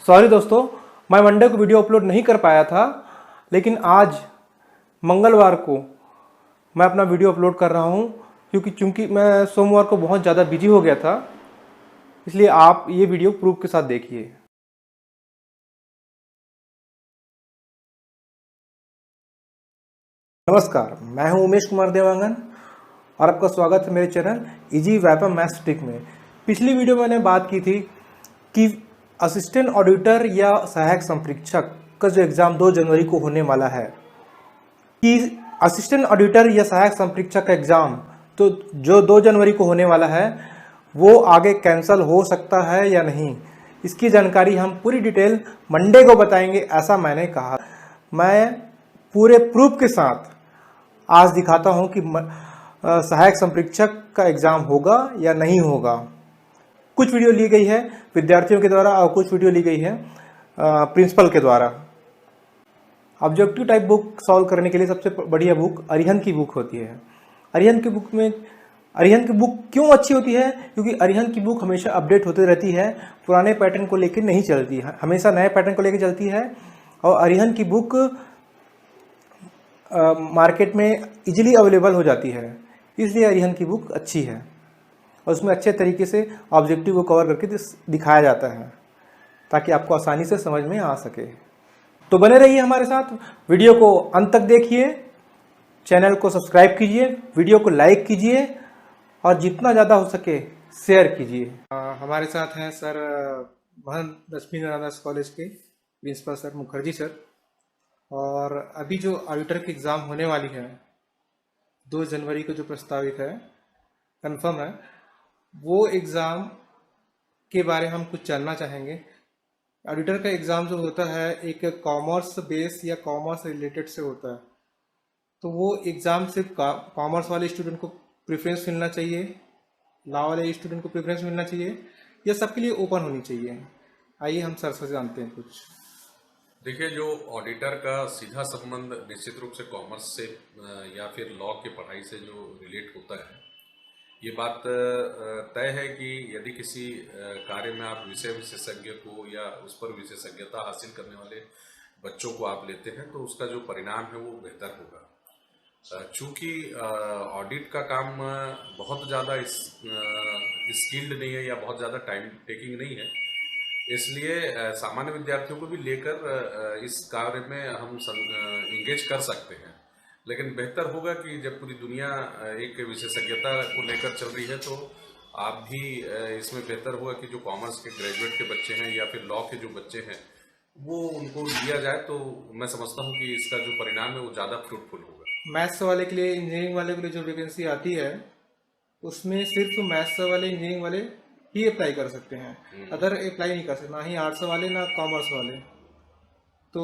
Sorry दोस्तों, मैं Monday को वीडियो अपलोड नहीं कर पाया था, लेकिन आज मंगलवार को मैं अपना वीडियो अपलोड कर रहा हूं क्योंकि मैं सोमवार को बहुत ज़्यादा बिजी हो गया था। इसलिए आप ये वीडियो प्रूफ के साथ देखिए। नमस्कार, मैं हूं उमेश कुमार देवांगन और आपका स्वागत है मेरे channel easy Vyapam maths trick में। पिछली वीडियो में मैंने बात की थी कि असिस्टेंट ऑडिटर या सहायक संप्रेक्षक का जो एग्ज़ाम 2 जनवरी को होने वाला है, कि असिस्टेंट ऑडिटर या सहायक संप्रेक्षक का एग्ज़ाम तो जो 2 जनवरी को होने वाला है वो आगे कैंसिल हो सकता है या नहीं, इसकी जानकारी हम पूरी डिटेल मंडे को बताएंगे, ऐसा मैंने कहा। मैं पूरे प्रूफ के साथ आज दिखाता हूं कि सहायक संप्रेक्षक का एग्ज़ाम होगा या नहीं होगा। कुछ वीडियो ली गई है विद्यार्थियों के द्वारा और कुछ वीडियो ली गई है प्रिंसिपल के द्वारा। ऑब्जेक्टिव टाइप बुक सॉल्व करने के लिए सबसे बढ़िया बुक अरिहंत की बुक होती है। अरिहंत की बुक क्यों अच्छी होती है? क्योंकि अरिहंत की बुक हमेशा अपडेट होती रहती है, पुराने पैटर्न को लेकर नहीं चलती है, हमेशा नए पैटर्न को लेकर चलती है। और अरिहंत की बुक मार्केट में इजीली अवेलेबल हो जाती है, इसलिए अरिहंत की बुक अच्छी है और उसमें अच्छे तरीके से ऑब्जेक्टिव को कवर करके दिखाया जाता है ताकि आपको आसानी से समझ में आ सके। तो बने रहिए हमारे साथ, वीडियो को अंत तक देखिए, चैनल को सब्सक्राइब कीजिए, वीडियो को लाइक कीजिए और जितना ज़्यादा हो सके शेयर कीजिए। हमारे साथ हैं सर महंत लक्ष्मीनारायण कॉलेज के प्रिंसिपल सर मुखर्जी सर। और अभी जो ऑडिटर की एग्ज़ाम होने वाली है 2 जनवरी को जो प्रस्तावित है, कंफर्म है, वो एग्ज़ाम के बारे में हम कुछ जानना चाहेंगे। ऑडिटर का एग्ज़ाम जो होता है एक कॉमर्स बेस या कॉमर्स रिलेटेड से होता है, तो वो एग्ज़ाम सिर्फ कॉमर्स वाले स्टूडेंट को प्रेफरेंस मिलना चाहिए, लॉ वाले स्टूडेंट को प्रेफरेंस मिलना चाहिए, या सबके लिए ओपन होनी चाहिए? आइए हम सर से जानते हैं कुछ। देखिए, जो ऑडिटर का सीधा संबंध निश्चित रूप से कॉमर्स से या फिर लॉ की पढ़ाई से जो रिलेट होता है, ये बात तय है कि यदि किसी कार्य में आप विषय विशेषज्ञ को या उस पर विशेषज्ञता हासिल करने वाले बच्चों को आप लेते हैं तो उसका जो परिणाम है वो बेहतर होगा। चूँकि ऑडिट का काम बहुत ज़्यादा स्किल्ड नहीं है या बहुत ज़्यादा टाइम टेकिंग नहीं है, इसलिए सामान्य विद्यार्थियों को भी लेकर इस कार्य में हम इंगेज कर सकते हैं। लेकिन बेहतर होगा कि जब पूरी दुनिया एक विशेषज्ञता को लेकर चल रही है तो आप भी इसमें बेहतर होगा कि जो कॉमर्स के ग्रेजुएट के बच्चे हैं या फिर लॉ के जो बच्चे हैं वो उनको लिया जाए, तो मैं समझता हूँ कि इसका जो परिणाम है वो ज़्यादा फ्रूटफुल होगा। मैथ्स वाले के लिए, इंजीनियरिंग वाले के लिए जो वैकेंसी आती है उसमें सिर्फ मैथ्स वाले, इंजीनियरिंग वाले ही अप्लाई कर सकते हैं, अदर अप्लाई नहीं कर सकते, ना ही आर्ट्स वाले ना कॉमर्स वाले। तो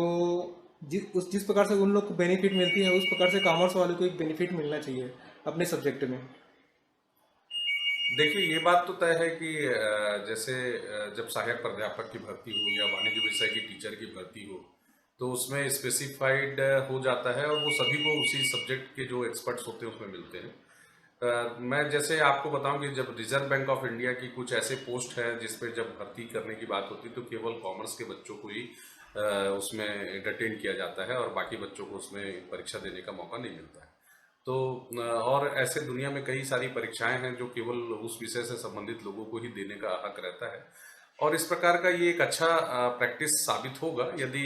जिस प्रकार से उन लोग को बेनिफिट मिलती है उस प्रकार से कॉमर्स वाले को एक बेनिफिट मिलना चाहिए अपने सब्जेक्ट में। देखिए, ये बात तो तय है कि जैसे जब सहायक प्राध्यापक की भर्ती हो या वाणिज्य विषय की टीचर की भर्ती हो तो उसमें स्पेसिफाइड हो जाता है और वो सभी को उसी सब्जेक्ट के जो एक्सपर्ट्स होते हैं उसमें मिलते हैं। मैं जैसे आपको बताऊं कि जब रिजर्व बैंक ऑफ इंडिया की कुछ ऐसे पोस्ट है जिस पे जब भर्ती करने की बात होती है तो केवल कॉमर्स के बच्चों को ही उसमें एंटरटेन किया जाता है और बाकी बच्चों को उसमें परीक्षा देने का मौका नहीं मिलता है। तो और ऐसे दुनिया में कई सारी परीक्षाएं हैं जो केवल उस विषय से संबंधित लोगों को ही देने का हक रहता है, और इस प्रकार का ये एक अच्छा प्रैक्टिस साबित होगा यदि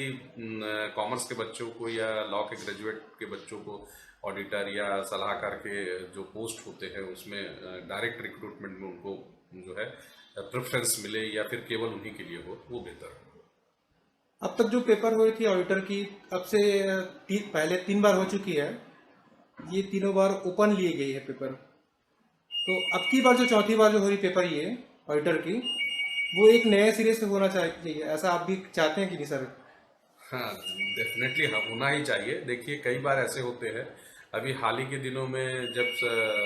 कॉमर्स के बच्चों को या लॉ के ग्रेजुएट के बच्चों को ऑडिटर या सलाहकार के जो पोस्ट होते हैं उसमें डायरेक्ट रिक्रूटमेंट में उनको जो है प्रेफरेंस मिले या फिर केवल उन्हीं के लिए हो, वो बेहतर हो। अब तक जो पेपर हुई थी ऑडिटर की, अब से पहले 3 बार हो चुकी है, ये तीनों बार ओपन लिए गई है पेपर। तो अब की बार जो चौथी बार जो हो रही पेपर ये ऑडिटर की, वो एक नए सिरे से होना चाहिए, ऐसा आप भी चाहते हैं कि नहीं सर? हाँ, डेफिनेटली हाँ, होना ही चाहिए। देखिए, कई बार ऐसे होते हैं, अभी हाल ही के दिनों में जब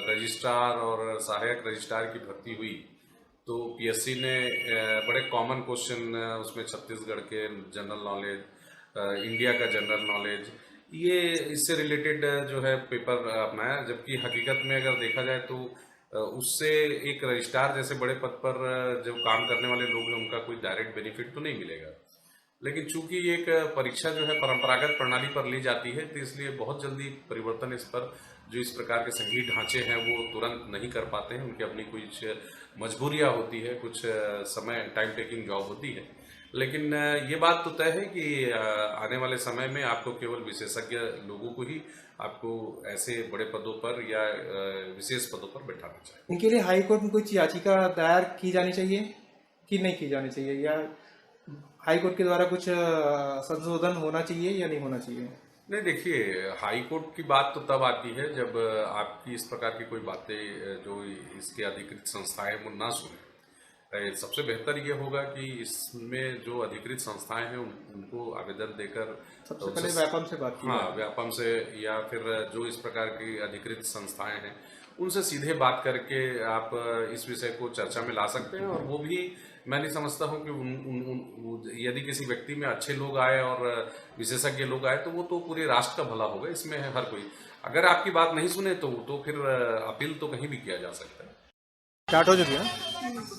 रजिस्ट्रार और सहायक रजिस्ट्रार की भर्ती हुई तो पीएससी ने बड़े कॉमन क्वेश्चन उसमें छत्तीसगढ़ के जनरल नॉलेज, इंडिया का जनरल नॉलेज, ये इससे रिलेटेड जो है पेपर अपनाया, जबकि हकीकत में अगर देखा जाए तो उससे एक रजिस्ट्रार जैसे बड़े पद पर जो काम करने वाले लोग हैं उनका कोई डायरेक्ट बेनिफिट तो नहीं मिलेगा। लेकिन चूंकि एक परीक्षा जो है परंपरागत प्रणाली पर ली जाती है, तो इसलिए बहुत जल्दी परिवर्तन इस पर, जो इस प्रकार के संघीय ढांचे हैं वो तुरंत नहीं कर पाते हैं। उनकी अपनी कुछ मजबूरियां होती है, कुछ समय टाइम टेकिंग जॉब होती है। लेकिन ये बात तो तय है कि आने वाले समय में आपको केवल विशेषज्ञ लोगों को ही आपको ऐसे बड़े पदों पर या विशेष पदों पर बैठाना चाहिए। इनके लिए हाई कोर्ट में कुछ याचिका दायर की जानी चाहिए कि नहीं की जानी चाहिए, या हाई कोर्ट के द्वारा कुछ संशोधन होना चाहिए या नहीं होना चाहिए? नहीं, देखिए, हाई कोर्ट की बात तो तब आती है जब आपकी इस प्रकार की कोई बातें जो इसके अधिकृत संस्थाएं वो ना सुने। सबसे बेहतर ये होगा कि इसमें जो अधिकृत संस्थाएं हैं उनको आवेदन देकर सबसे पहले व्यापम से बात की। हाँ, व्यापम से या फिर जो इस प्रकार की अधिकृत संस्थाएं हैं उनसे सीधे बात करके आप इस विषय को चर्चा में ला सकते हैं। और वो भी मैं नहीं समझता हूँ कि यदि किसी व्यक्ति में अच्छे लोग आए और विशेषज्ञ लोग आए तो वो तो पूरे राष्ट्र का भला होगा, इसमें है हर कोई। अगर आपकी बात नहीं सुने तो फिर अपील तो कहीं भी किया जा सकता है। स्टार्ट हो चुकी है।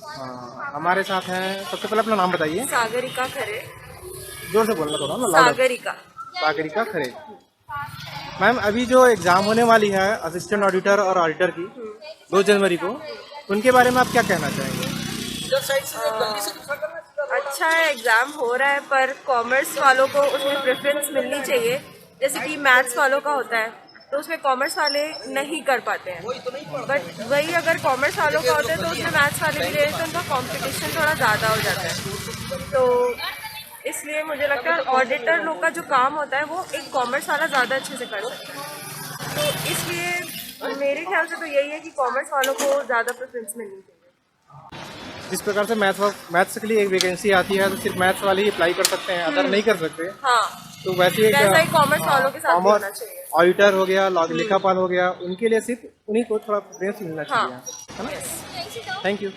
हाँ, हमारे साथ हैं, सबसे पहले अपना नाम बताइए। सागरिका खरे। जोर से बोलना थोड़ा ना, सागरिका। सागरिका खरे। मैम, अभी जो एग्जाम होने वाली है असिस्टेंट ऑडिटर और ऑडिटर की 2 जनवरी को, उनके बारे में आप क्या कहना चाहेंगे? अच्छा है, एग्जाम हो रहा है, पर कॉमर्स वालों को उसमें प्रेफरेंस मिलनी चाहिए। जैसे कि मैथ्स वालों का होता है तो उसमें कॉमर्स वाले नहीं कर पाते हैं, बट वही अगर कॉमर्स वालों का होता है तो उसमें मैथ्स वाले भी ले तो उनका कंपटीशन थोड़ा ज़्यादा हो जाता है। तो इसलिए मुझे लगता है ऑडिटर लोग का जो काम होता है वो एक कॉमर्स वाला ज़्यादा अच्छे से कर सकता है। तो इसलिए मेरे ख्याल से तो यही है कि कॉमर्स वालों को ज़्यादा प्रेफरेंस मिलनी चाहिए। जिस प्रकार से मैथ्स के लिए एक वैकेंसी आती है तो सिर्फ मैथ्स वाले ही अप्लाई कर सकते हैं, अदर नहीं कर सकते। हाँ, तो वैसे वैसा ही कॉमर्स वालों के साथ भी होना चाहिए। ऑडिटर हो गया, लेखापाल हो गया, उनके लिए सिर्फ उन्हीं को थोड़ा प्रेफरेंस मिलना चाहिए, है ना? Thank you.